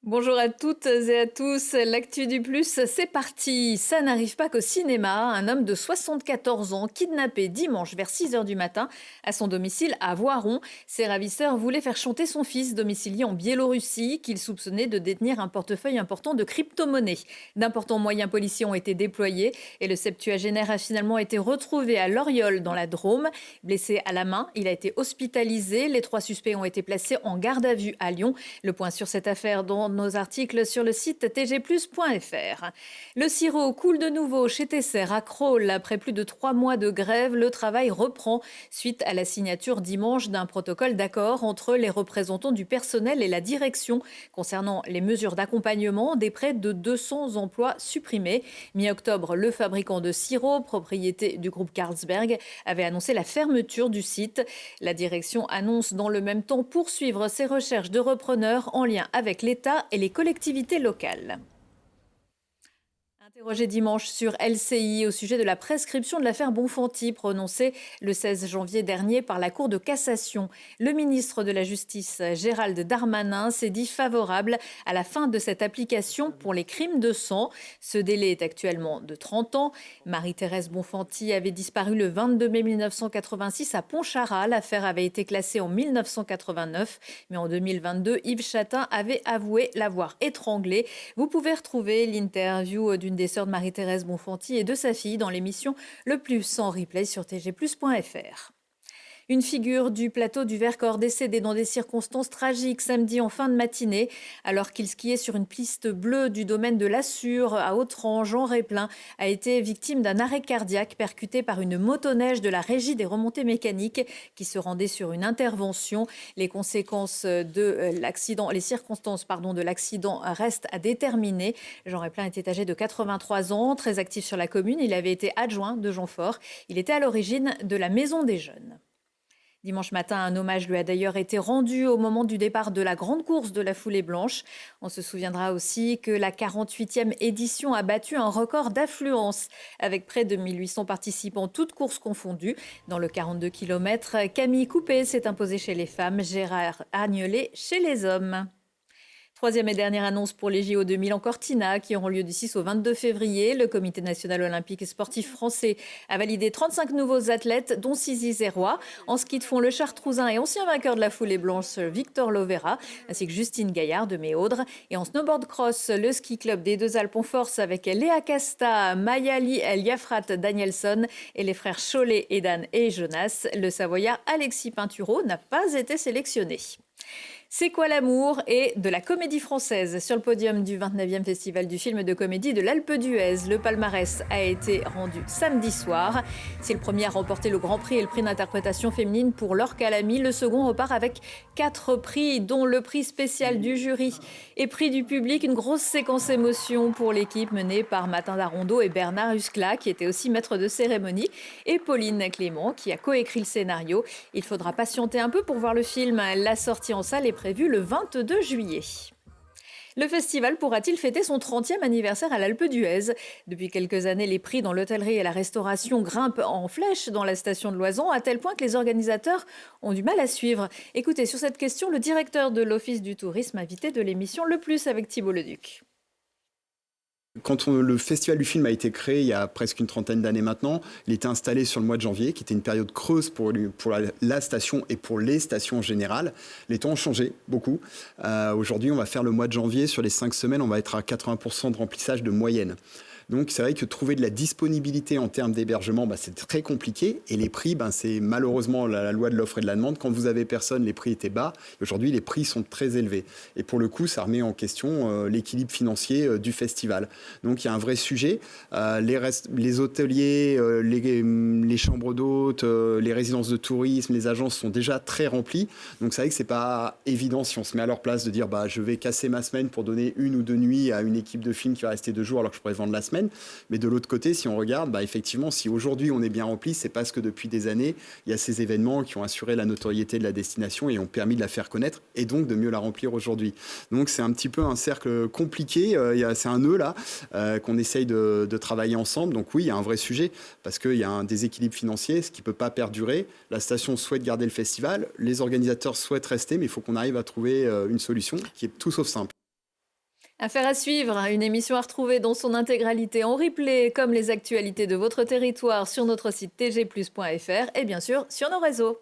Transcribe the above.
Bonjour à toutes et à tous, l'actu du plus, c'est parti. Ça n'arrive pas qu'au cinéma. Un homme de 74 ans, kidnappé dimanche vers 6 heures du matin à son domicile à Voiron. Ses ravisseurs voulaient faire chanter son fils domicilié en Biélorussie, qu'il soupçonnait de détenir un portefeuille important de crypto-monnaies. D'importants moyens policiers ont été déployés et le septuagénaire a finalement été retrouvé à Loriol dans la Drôme. Blessé à la main, il a été hospitalisé. Les 3 suspects ont été placés en garde à vue à Lyon. Le point sur cette affaire dans nos articles sur le site tgplus.fr. Le sirop coule de nouveau chez Tesser à Crolles. Après plus de 3 mois de grève, le travail reprend suite à la signature dimanche d'un protocole d'accord entre les représentants du personnel et la direction concernant les mesures d'accompagnement des près de 200 emplois supprimés. Mi-octobre, le fabricant de sirop, propriété du groupe Carlsberg, avait annoncé la fermeture du site. La direction annonce dans le même temps poursuivre ses recherches de repreneurs en lien avec l'État et les collectivités locales. Interrogé dimanche sur LCI au sujet de la prescription de l'affaire Bonfanti prononcée le 16 janvier dernier par la Cour de cassation, le ministre de la Justice Gérald Darmanin s'est dit favorable à la fin de cette application pour les crimes de sang. Ce délai est actuellement de 30 ans. Marie-Thérèse Bonfanti avait disparu le 22 mai 1986 à Pontcharrat. L'affaire avait été classée en 1989, mais en 2022, Yves Chatin avait avoué l'avoir étranglée. Vous pouvez retrouver l'interview d'une des sœurs de Marie-Thérèse Bonfanti et de sa fille dans l'émission Le Plus en replay sur tgplus.fr. Une figure du plateau du Vercors décédée dans des circonstances tragiques samedi en fin de matinée. Alors qu'il skiait sur une piste bleue du domaine de l'Assure à Autran, Jean Réplin a été victime d'un arrêt cardiaque percuté par une motoneige de la régie des remontées mécaniques qui se rendait sur une intervention. Les conséquences de l'accident, les circonstances de l'accident restent à déterminer. Jean Réplin était âgé de 83 ans, très actif sur la commune. Il avait été adjoint de Jean Faure. Il était à l'origine de la Maison des Jeunes. Dimanche matin, un hommage lui a d'ailleurs été rendu au moment du départ de la grande course de la foulée blanche. On se souviendra aussi que la 48e édition a battu un record d'affluence avec près de 1800 participants, toutes courses confondues. Dans le 42 km, Camille Coupé s'est imposée chez les femmes, Gérard Agnelet chez les hommes. Troisième et dernière annonce pour les JO 2000 en Cortina qui auront lieu du 6 au 22 février. Le Comité national olympique et sportif français a validé 35 nouveaux athlètes, dont Sisi Zerrois. En ski de fond, le Chartrousin et ancien vainqueur de la foulée blanche, Victor Lovera, ainsi que Justine Gaillard de Méaudre. Et en snowboard cross, le ski club des Deux Alpes en force avec Léa Casta, Mayali Liafrat Danielson et les frères Cholet, Edan et Jonas. Le Savoyard Alexis Pinturo n'a pas été sélectionné. C'est quoi l'amour et de la comédie française sur le podium du 29e Festival du film de comédie de l'Alpe d'Huez. Le palmarès a été rendu samedi soir. C'est le premier à remporter le Grand Prix et le prix d'interprétation féminine pour Laure Calamy. Le second repart avec 4 prix, dont le prix spécial du jury et prix du public. Une grosse séquence émotion pour l'équipe menée par Mathilde Rondeau et Bernard Huskla, qui était aussi maître de cérémonie, et Pauline Clément, qui a coécrit le scénario. Il faudra patienter un peu pour voir le film. La sortie en salle est prévu le 22 juillet. Le festival pourra-t-il fêter son 30e anniversaire à l'Alpe d'Huez? Depuis quelques années, les prix dans l'hôtellerie et la restauration grimpent en flèche dans la station de Loison, à tel point que les organisateurs ont du mal à suivre. Écoutez, sur cette question, le directeur de l'Office du tourisme invité de l'émission Le Plus avec Thibault Leduc. Quand le Festival du film a été créé il y a presque une trentaine d'années maintenant, il était installé sur le mois de janvier, qui était une période creuse pour la station et pour les stations en général. Les temps ont changé beaucoup. Aujourd'hui, on va faire le mois de janvier. Sur les 5 semaines, on va être à 80% de remplissage de moyenne. Donc c'est vrai que trouver de la disponibilité en termes d'hébergement, c'est très compliqué. Et les prix, c'est malheureusement la loi de l'offre et de la demande. Quand vous avez personne, les prix étaient bas. Aujourd'hui, les prix sont très élevés. Et pour le coup, ça remet en question l'équilibre financier du festival. Donc il y a un vrai sujet. Les hôteliers, les chambres d'hôtes, les résidences de tourisme, les agences sont déjà très remplies. Donc c'est vrai que c'est pas évident si on se met à leur place de dire je vais casser ma semaine pour donner 1 ou 2 nuits à une équipe de film qui va rester 2 jours alors que je pourrais vendre la semaine. Mais de l'autre côté, si on regarde, effectivement, si aujourd'hui on est bien rempli, c'est parce que depuis des années, il y a ces événements qui ont assuré la notoriété de la destination et ont permis de la faire connaître et donc de mieux la remplir aujourd'hui. Donc c'est un petit peu un cercle compliqué, c'est un nœud là qu'on essaye de travailler ensemble. Donc oui, il y a un vrai sujet parce qu'il y a un déséquilibre financier, ce qui ne peut pas perdurer. La station souhaite garder le festival, les organisateurs souhaitent rester, mais il faut qu'on arrive à trouver une solution qui est tout sauf simple. Affaire à suivre, une émission à retrouver dans son intégralité en replay, comme les actualités de votre territoire sur notre site tgplus.fr et bien sûr sur nos réseaux.